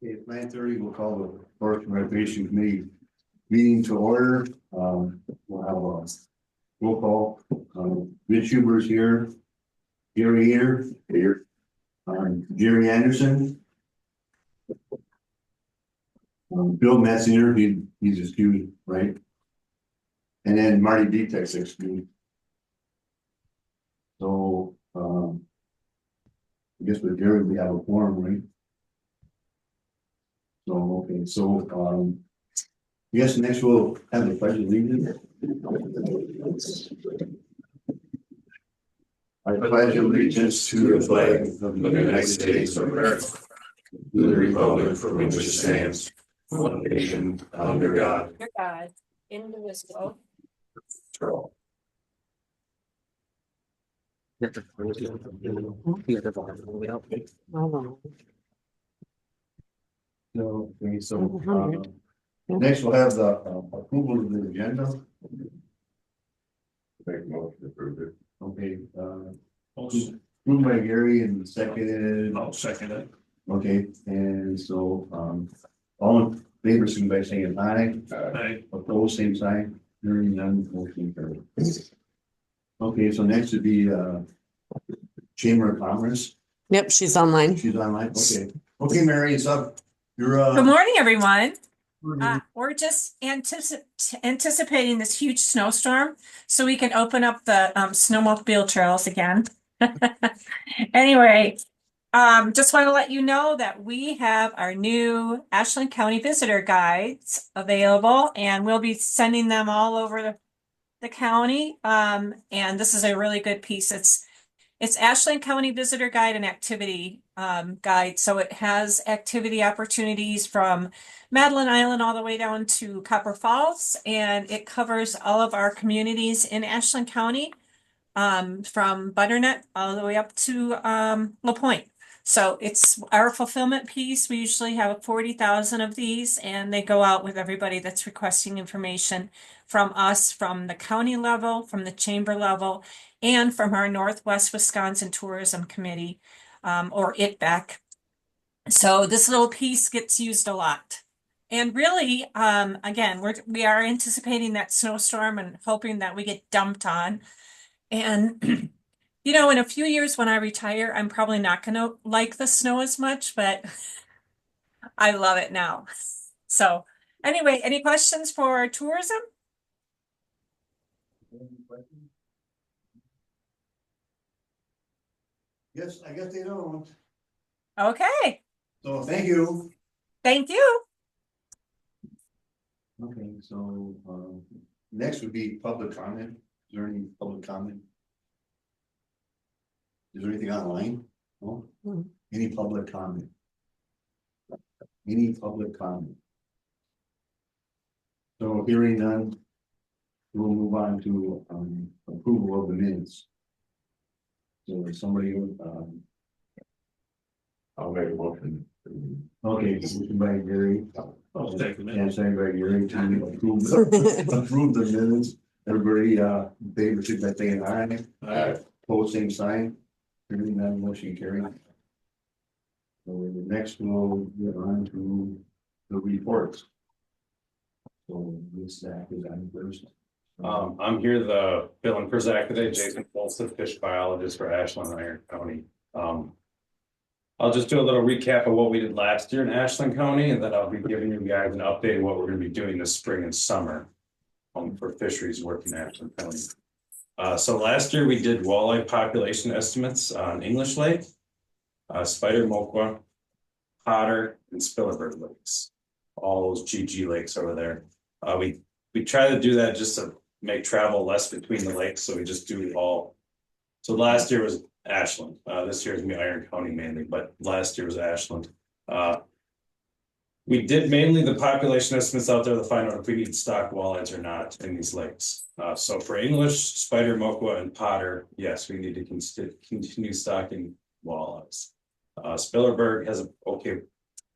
Okay, at 9:30, we'll call the Forestry and Recreation Committee meeting to order. We'll have a roll call. Mitch Huber's here. Gary here. Jerry Anderson. Bill Metzinger, he's excused, right? And then Marty Detek's excused. So, I guess with Gary, we have a quorum, right? So, okay, so, yes, next we'll have the pledge of allegiance. I pledge allegiance to the flag of the United States of America, to the republic for which it stands, one nation, under God. Indivisible. No, okay, so, next we'll have the approval of the agenda. Make a motion to approve it. Okay, moved by Gary and seconded. I'll second it. Okay, and so, all in favor, signify by saying aye. Aye. Opposed, same sign. Hearing none, motion carried. Okay, so next would be, Chamber of Commerce. Yep, she's online. She's online, okay. Okay, Mary, it's up. You're, Good morning, everyone. We're just anticipating this huge snowstorm so we can open up the snowmobile trails again. Anyway, just want to let you know that we have our new Ashland County Visitor Guides available, and we'll be sending them all over the county. And this is a really good piece. It's Ashland County Visitor Guide and Activity Guide. So it has activity opportunities from Madeline Island all the way down to Copper Falls, and it covers all of our communities in Ashland County, from Butternut all the way up to La Pointe. So it's our fulfillment piece. We usually have 40,000 of these, and they go out with everybody that's requesting information from us, from the county level, from the chamber level, and from our Northwest Wisconsin Tourism Committee, or ITBEC. So this little piece gets used a lot. And really, again, we are anticipating that snowstorm and hoping that we get dumped on. And you know, in a few years when I retire, I'm probably not going to like the snow as much, but I love it now. So anyway, any questions for tourism? Yes, I guess they don't. Okay, So thank you. thank you. Okay, so, next would be public comment. Is there any public comment? Is there anything online? No? Any public comment? Any public comment? So hearing none, we'll move on to, approval of the minutes. So if somebody, I'll make a motion. okay, motion by Gary. I'll second it. And second by Gary to approve the minutes. Everybody, in favor, should by saying aye. Aye. Pose same sign. Hearing none, motion carried. So the next we'll get on to the reports. So this Zach is on first. I'm here the filling for Zach today, Jason Folsom, fish biologist for Ashland, Iron County. I'll just do a little recap of what we did last year in Ashland County, and then I'll be giving you guys an update of what we're going to be doing this spring and summer for fisheries work in Ashland County. So last year we did walleye population estimates on English Lake, Spider Moqua, Potter, and Spillerberg lakes. All those GG lakes over there. We try to do that just to make travel less between the lakes, so we just do it all. So last year was Ashland. This year is gonna be Iron County mainly, but last year was Ashland. We did mainly the population estimates out there to find out if we need stock walleyes or not in these lakes. So for English, Spider Moqua, and Potter, yes, we need to continue stocking walleyes. Spillerberg has a okay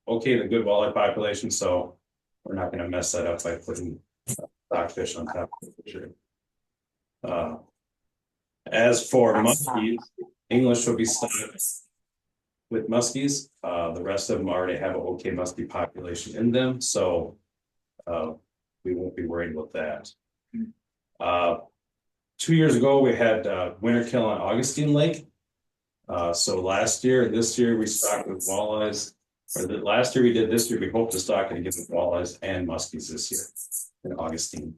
to good walleye population, so we're not going to mess that up by putting stockfish on top of the fishery. As for monkeys, English will be stocked with muskies. The rest of them already have an okay muskie population in them, so we won't be worried about that. 2 years ago, we had winter kill on Augustine Lake. So last year, this year we stocked with walleyes. Or the last year we did, this year we hope to stock it again with walleyes and muskies this year in Augustine.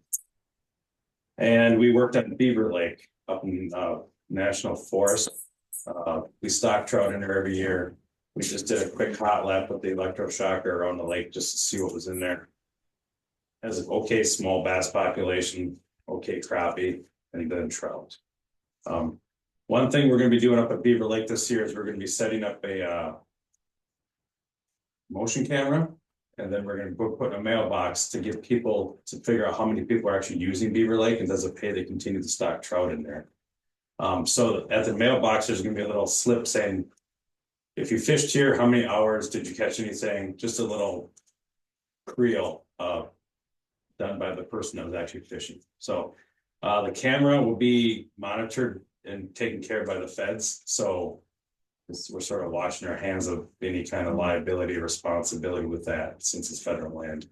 And we worked at Beaver Lake up in National Forest. We stock trout in there every year. We just did a quick hot lap with the electroshocker around the lake just to see what was in there. Has an okay small bass population, okay crappie, and good trout. One thing we're gonna be doing up at Beaver Lake this year is we're gonna be setting up a motion camera. And then we're gonna put in a mailbox to give people to figure out how many people are actually using Beaver Lake and does it pay to continue to stock trout in there. So at the mailbox, there's gonna be a little slip saying, if you fished here, how many hours did you catch anything? Just a little reel done by the person that was actually fishing. So the camera will be monitored and taken care of by the feds. So we're sort of washing our hands of any kind of liability or responsibility with that since it's federal land.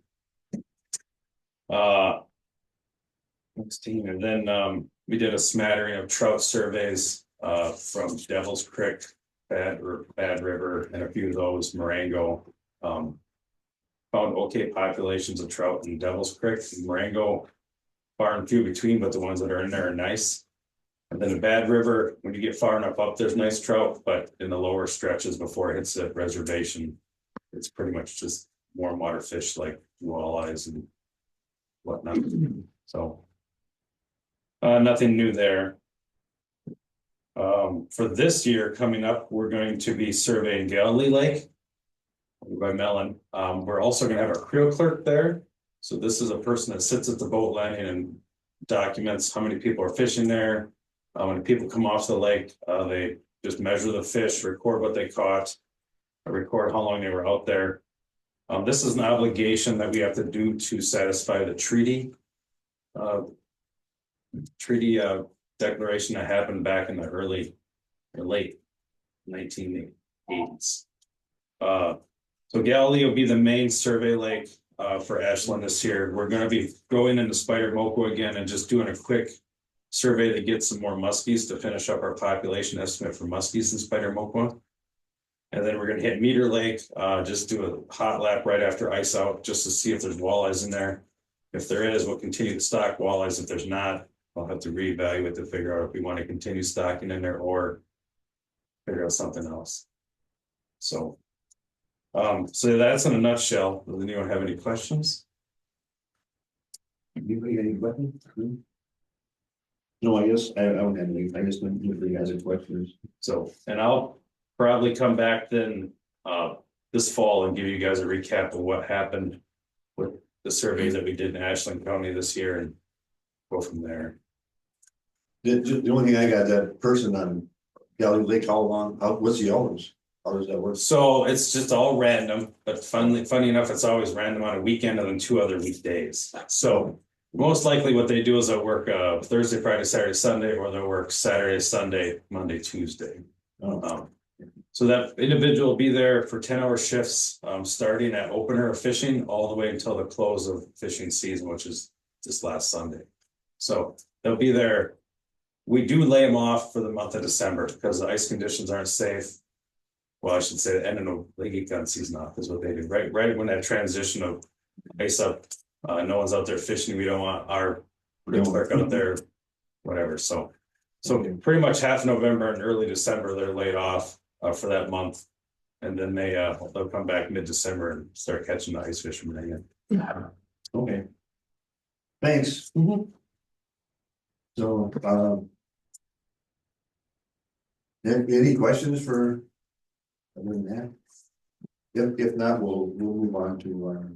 Next team, and then we did a smattering of trout surveys from Devil's Creek, Bad River, and a few of those, Marengo. Found okay populations of trout in Devil's Creek and Marengo, far and few between, but the ones that are in there are nice. And then the Bad River, when you get far enough up, there's nice trout, but in the lower stretches before it hits the reservation, it's pretty much just warm water fish like walleyes and whatnot. So nothing new there. For this year coming up, we're going to be surveying Galilee Lake by Mellon. We're also going to have our creel clerk there. So this is a person that sits at the boat landing and documents how many people are fishing there. When people come off the lake, they just measure the fish, record what they caught, record how long they were out there. This is an obligation that we have to do to satisfy the treaty declaration that happened back in the early or late 1980s. So Galilee will be the main survey lake for Ashland this year. We're going to be going into Spider Moco again and just doing a quick survey to get some more muskies to finish up our population estimate for muskies in Spider Moco. And then we're going to hit Meter Lake, just do a hot lap right after ice out just to see if there's walleyes in there. If there is, we'll continue to stock walleyes. If there's not, I'll have to reevaluate to figure out if we want to continue stocking in there or figure out something else. So that's in a nutshell. Does anyone have any questions? Anybody got any questions? No, I guess I don't have any. I just don't know if you guys have questions. So, and I'll probably come back then this fall and give you guys a recap of what happened with the surveys that we did in Ashland County this year and go from there. The only thing I got, that person on Galilee Lake, how long, what's the hours? How does that work? So it's just all random, but funny enough, it's always random on a weekend and then 2 other weekdays. So most likely what they do is they'll work Thursday, Friday, Saturday, Sunday, or they'll work Saturday, Sunday, Monday, Tuesday. So that individual will be there for 10-hour shifts, starting at opener of fishing all the way until the close of fishing season, which is this last Sunday. So they'll be there. We do lay them off for the month of December because the ice conditions aren't safe. Well, I should say the end of the league gun season off is what they do. Right when that transition of ice up, no one's out there fishing. We don't want our clerk out there, whatever. So pretty much half November and early December, they're laid off for that month. And then they'll come back mid-December and start catching the ice fishermen again. Okay. Thanks. So, any questions for other than that? If not, we'll move on to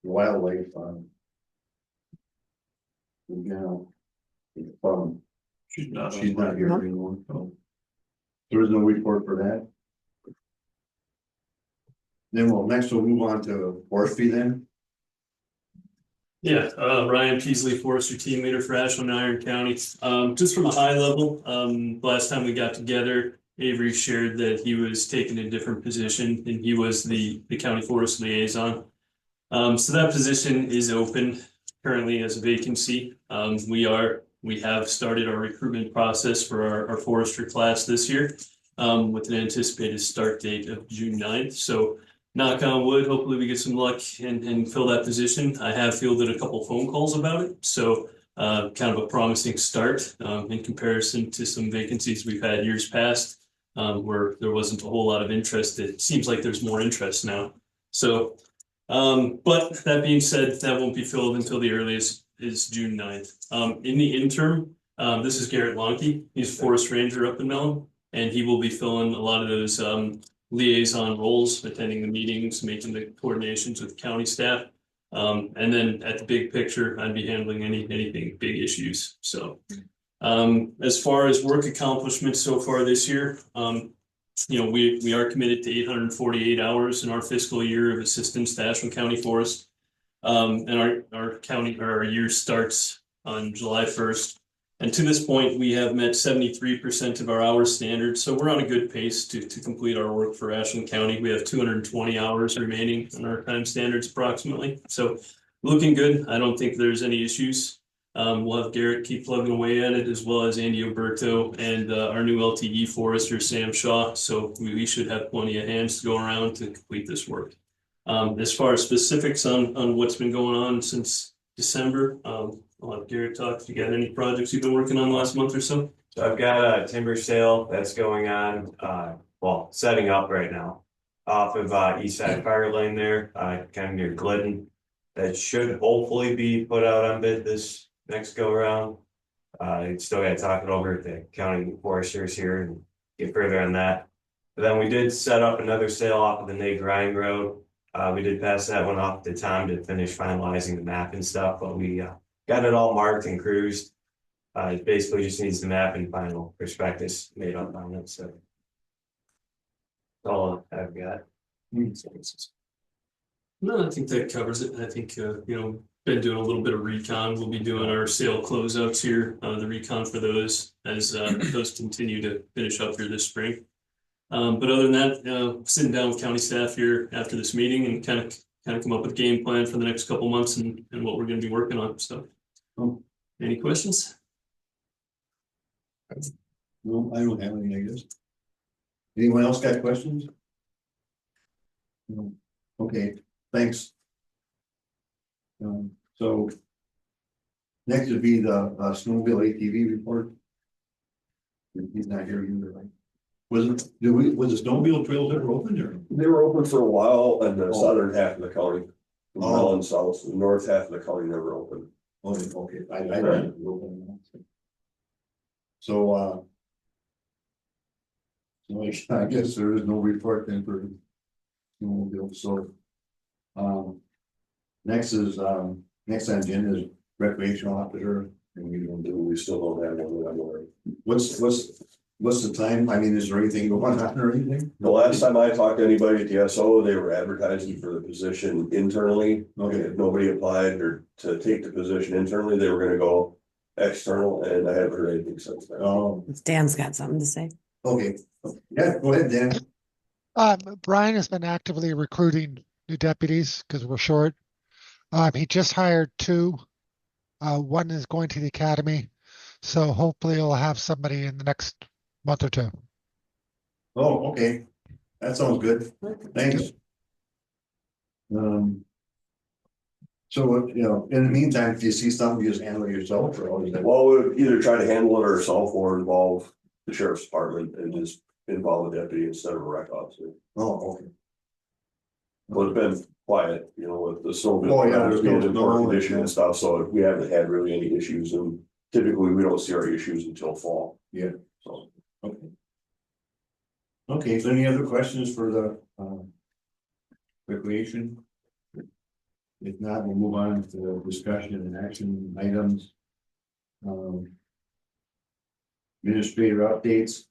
wildlife. She's not here anymore. So there is no report for that. Then we'll move on to forestry then. Yeah, Ryan Peasley, Forestry Team Leader for Ashland and Iron County. Just from a high level, last time we got together, Avery shared that he was taking a different position and he was the county forest liaison. So that position is open currently as a vacancy. We have started our recruitment process for our forestry class this year, with an anticipated start date of June 9th. So knock on wood, hopefully we get some luck and fill that position. I have fielded a couple phone calls about it. So kind of a promising start in comparison to some vacancies we've had years past, where there wasn't a whole lot of interest. It seems like there's more interest now. So, but that being said, that won't be filled until the earliest is June 9th. In the interim, this is Garrett Lonke. He's a forest ranger up in Mellon, and he will be filling a lot of those liaison roles, attending the meetings, making the coordinations with county staff. And then at the big picture, I'd be handling anything big issues. So, as far as work accomplishments so far this year, we are committed to 848 hours in our fiscal year of assistance to Ashland County Forest. And our year starts on July 1st. And to this point, we have met 73% of our hours standard. So we're on a good pace to complete our work for Ashland County. We have 220 hours remaining on our time standards approximately. So looking good. I don't think there's any issues. We'll have Garrett keep plugging away at it, as well as Andy Oberto and our new LTE forester, Sam Shaw. So we should have plenty of hands to go around to complete this work. As far as specifics on what's been going on since December, I'll have Garrett talk. If you got any projects you've been working on the last month or so? So I've got a timber sale that's going on, setting up right now. Off of East Side Fire Lane there, kind of near Glidden. That should hopefully be put out on bid this next go around. Still gotta talk it over at the county foresters here and get further on that. But then we did set up another sale off of the Nate Grind Road. We did pass that one off to Tom to finish finalizing the map and stuff, but we got it all marked and cruised. It basically just needs the map and final prospectus made up on it, so. That's all I've got. No, I think that covers it. I think, been doing a little bit of recon. We'll be doing our sale closeouts here, the recon for those as those continue to finish up here this spring. But other than that, sitting down with county staff here after this meeting and kind of come up with a game plan for the next couple months and what we're going to be working on. So, any questions? No, I don't have any, I guess. Anyone else got questions? No. Okay, thanks. So next would be the snowmobile ATV report. He's not here either, right? Was the snowmobile trails ever open there? They were open for a while in the Oh. southern half of the county. Oh. Mellon South, the north half of the county never opened. Okay, I didn't open. So I guess there is no report then for snowmobile, so. Next is, next on the agenda is recreational officer, and We still don't have one that I'm aware of. what's the time? I mean, is there anything going on or anything? The last time I talked to anybody at the SO, they were advertising for the position internally. Okay. If nobody applied or to take the position internally, they were gonna go external, and I haven't heard anything since then. Oh, Dan's got something to say. okay, yeah, go ahead, Dan. Brian has been actively recruiting new deputies because we're short. He just hired 2. One is going to the academy, so hopefully he'll have somebody in the next month or 2. Oh, okay, that sounds good, thanks. So, in the meantime, if you see something, you just handle it yourself, or always that? Well, we'll either try to handle it ourselves or involve the sheriff's department and just involve the deputy instead of a rec officer. Oh, okay. Well, it's been quiet, with the snowmobile. Oh, yeah, there's being no an important snow, issue and stuff, so we haven't had really any issues, and typically we don't see our issues until fall. Yeah. So. Okay. Okay, so any other questions for the recreation? If not, we'll move on to discussion and action items. Administrator updates.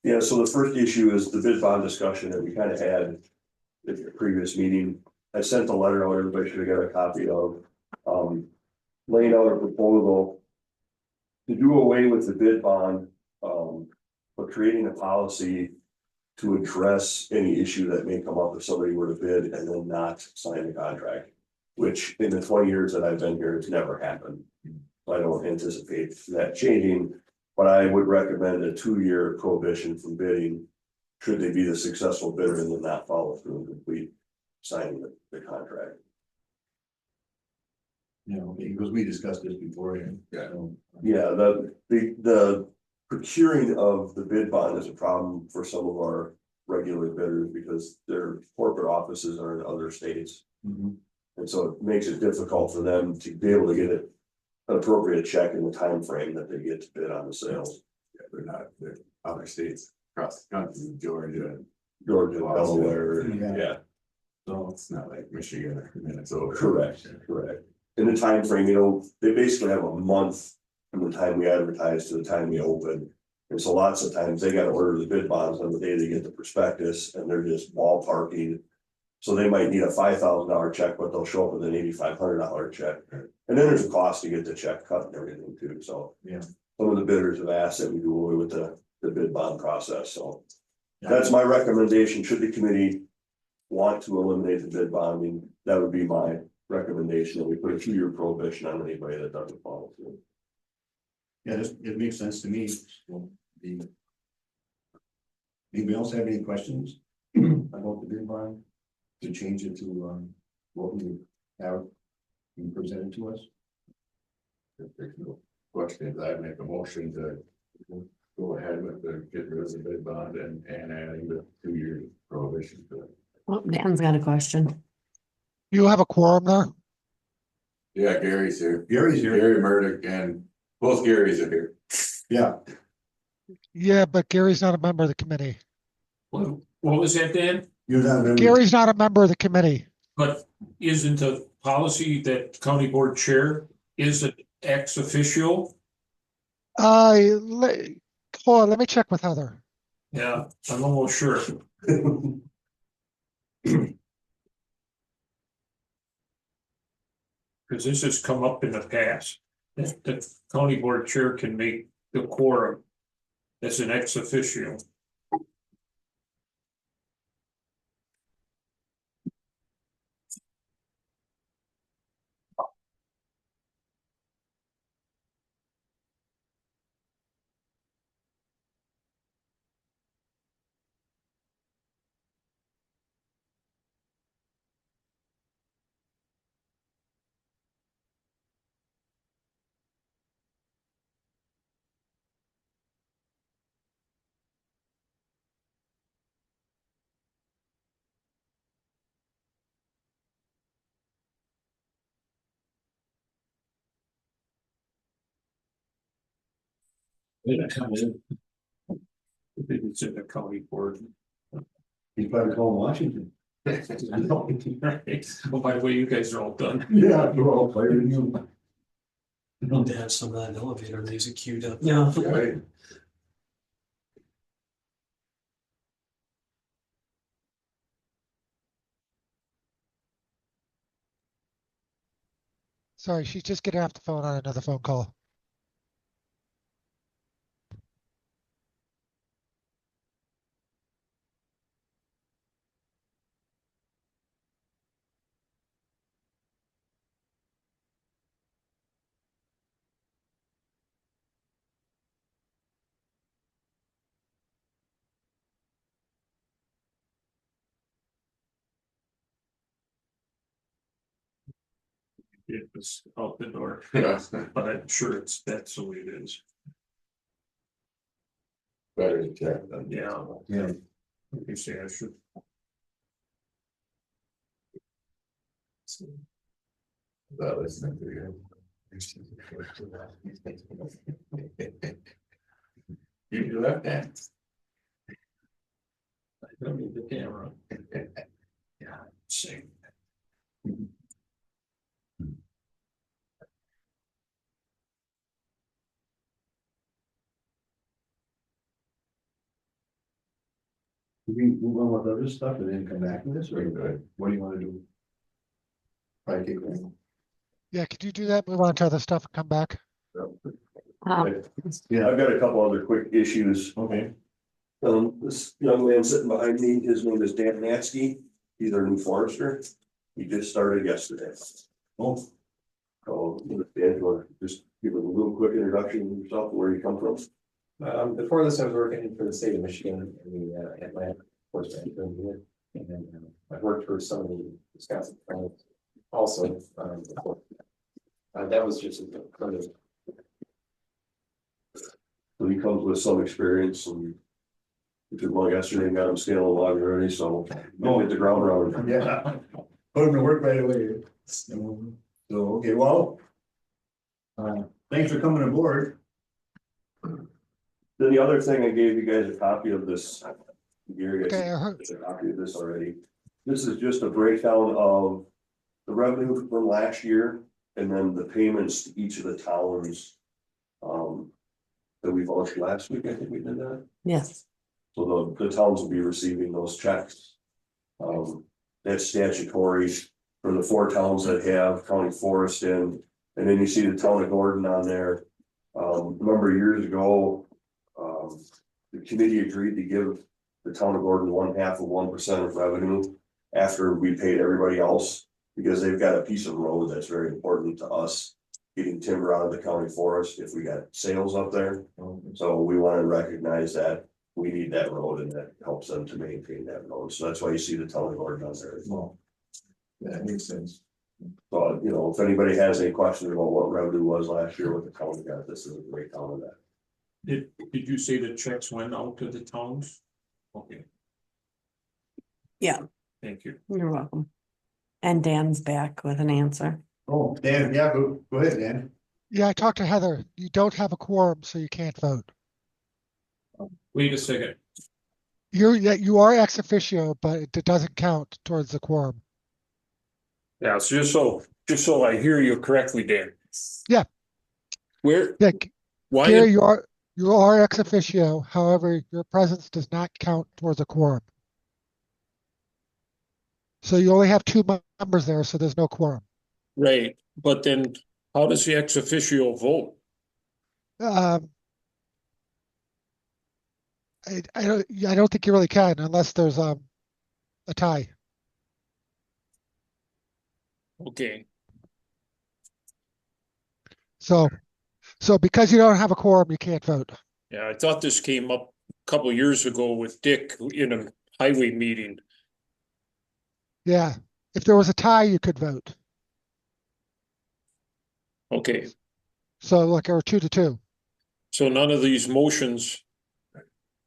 Yeah, so the first issue is the bid bond discussion that we kind of had at the previous meeting. I sent a letter out, everybody should have got a copy of, laying out a proposal to do away with the bid bond, but creating a policy to address any issue that may come up if somebody were to bid and then not sign the contract. Which in the 20 years that I've been here, it's never happened. I don't anticipate that changing, but I would recommend a 2-year prohibition from bidding. Should they be the successful bidder and then not follow through and complete signing the contract. You know, because we discussed this before. Yeah. Yeah, the procuring of the bid bond is a problem for some of our regular bidders because their corporate offices are in other states. Mhm. And so it makes it difficult for them to be able to get an appropriate check in the time frame that they get to bid on the sales. Yeah, they're other states across the country, Georgia. Georgia, Delaware, Yeah. yeah, So, It's not like Michigan or Minnesota. correct. In the time frame, you know, they basically have a month from the time we advertise to the time we open. And so lots of times they gotta order the bid bonds on the day they get the prospectus and they're just ballparking. So they might need a $5,000 check, but they'll show up with an $8,500 check. And then there's a cost to get the check cut and everything too, so. Yeah. Some of the bidders have asked that we do away with the bid bond process, so. That's my recommendation, should the committee want to eliminate the bid bonding, that would be my recommendation, that we put a 2-year prohibition on anybody that doesn't follow through. yeah, it makes sense to me. So, anybody else have any questions about the bid bond? To change it to, what we have been presented to us? If there's no questions, I'd make a motion to go ahead with the get rid of the bid bond and adding the 2-year prohibition to it. Well, Dan's got a question. You have a quorum there? Yeah, Gary's here. Gary's here. Gary Murdoch and both Garys are here. Yeah, Yeah, but Gary's not a member of the committee. What was that, Dan? you're not. a member- Gary's not a member of the committee. But isn't the policy that county board chair is it ex officio? Hold on, let me check with Heather. Yeah, I'm almost sure. Because this has come up in the past, that the county board chair can make the quorum as an ex officio. It's in the county board. He's probably calling Washington. Oh, by the way, you guys are all done. Yeah, we're all players. You. I'd love to have some of that elevator music queued up. Yeah. Right? Sorry, she's just getting off the phone on another phone call. It was out the door, Yeah. but I'm sure that's the way it is. Better to check than. Yeah. Yeah. You say I should. Without listening to you. You do that, Dan. I don't need the camera. Yeah, see. Do we move on with other stuff and then come back to this, or what do you want to do? Probably take one. Yeah, could you do that? Move on to other stuff and come back? Um, Yeah, I've got a couple other quick issues. Okay. This young man sitting behind me, his name is Dan Matsky. He's our new forester. He just started yesterday. Oh, So, Dan, you want to just give a little quick introduction of yourself, where you come from? Before this, I was working for the state of Michigan in the Atlanta Forestry. And I've worked for some of the Wisconsin clients also. Before. That was just kind of. So he comes with some experience and we took one yesterday and got him scaling log already, so we'll hit the ground running. yeah. Put him to work right away. So, okay, well. Thanks for coming aboard. Then the other thing, I gave you guys a copy of this. Gary, Okay, I I heard, a copy of this already. This is just a breakdown of the revenue from last year and then the payments to each of the towns. That we voted last week, I think we did that. Yes. So the towns will be receiving those checks. That's statutory for the 4 towns that have county forest in, and then you see the town of Gordon on there. Remember years ago, the committee agreed to give the town of Gordon 1/2 of 1% of revenue after we paid everybody else, because they've got a piece of road that's very important to us. Getting timber out of the county forest if we got sales up there. So we want to recognize that we need that road and that helps them to maintain that road. So that's why you see the town of Gordon on there as well. Yeah, that makes sense. So, you know, if anybody has any questions about what revenue was last year with the county, got this is a great town of that. Did you say the checks went out to the towns? Okay. Yeah. Thank you. You're welcome. And Dan's back with an answer. Oh, Dan, yeah, go ahead, Dan. yeah, I talked to Heather. You don't have a quorum, so you can't vote. Wait a second. You are ex officio, but it doesn't count towards the quorum. Yeah, so just so I hear you correctly, Dan. Yeah. Where, Yeah, why? Gary, you are ex officio. However, your presence does not count towards a quorum. So you only have 2 members there, so there's no quorum. Right, but then how does the ex officio vote? I don't think you really can unless there's a tie. Okay, So because you don't have a quorum, you can't vote. yeah, I thought this came up a couple years ago with Dick in a highway meeting. Yeah. If there was a tie, you could vote. Okay, So like, or 2-2. so none of these motions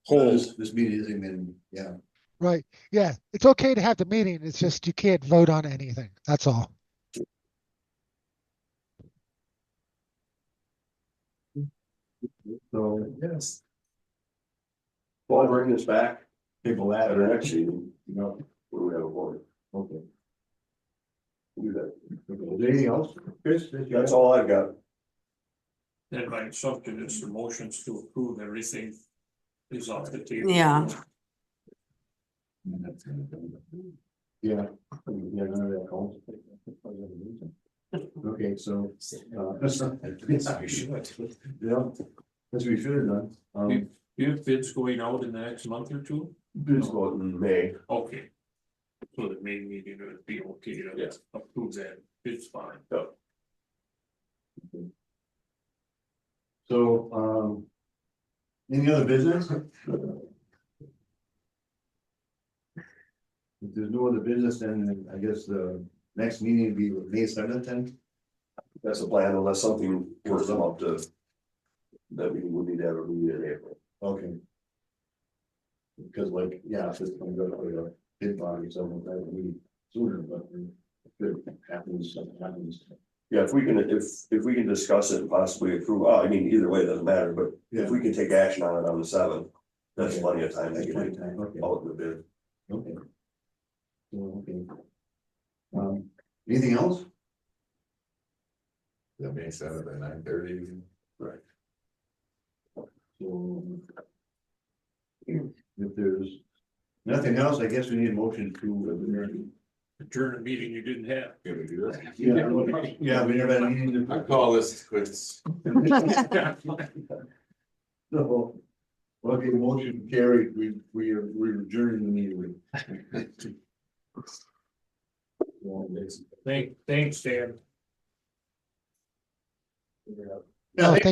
hold. This meeting isn't even, yeah. Right. Yeah. It's okay to have the meeting. It's just you can't vote on anything. That's all. So, yes. Well, I'll bring this back People at that our are next meeting, you know, when we have a board. okay. Do that. Okay, is there anything else, Chris? That's all I've got. Then my assumption is the motions to approve everything is off the table. Yeah. Yeah. Yeah, none of that counts. Okay, so, yes, we should. Yeah, as we should have done. You have bids going out in the next month or two? Bids go out in May. Okay. So the May meeting would be okay to Yeah. approve that, it's fine. So, any other business? If there's no other business, then I guess the next meeting would be May 7th then? That's the plan, unless something works them up to. That we would need to have a meeting in April. Okay. Because like, yeah, if it's gonna go to a bid body, so that would be sooner, but if it happens, something happens. Yeah, if we can discuss it and possibly approve, I mean, either way, it doesn't matter, but Yeah. if we can take action on it on the 7th. That's Okay. plenty of time to That's get plenty it of time, okay. out in the bid. Okay. Okay. Anything else? That May 7th at 9:30. Right. So. If there's nothing else, I guess we need a motion to Adjourn a meeting you didn't have. Can we do that? yeah, we never had a meeting. I call this quits. So, Okay, motion carried, we are adjourned the meeting. Thanks, Dan. Oh, thank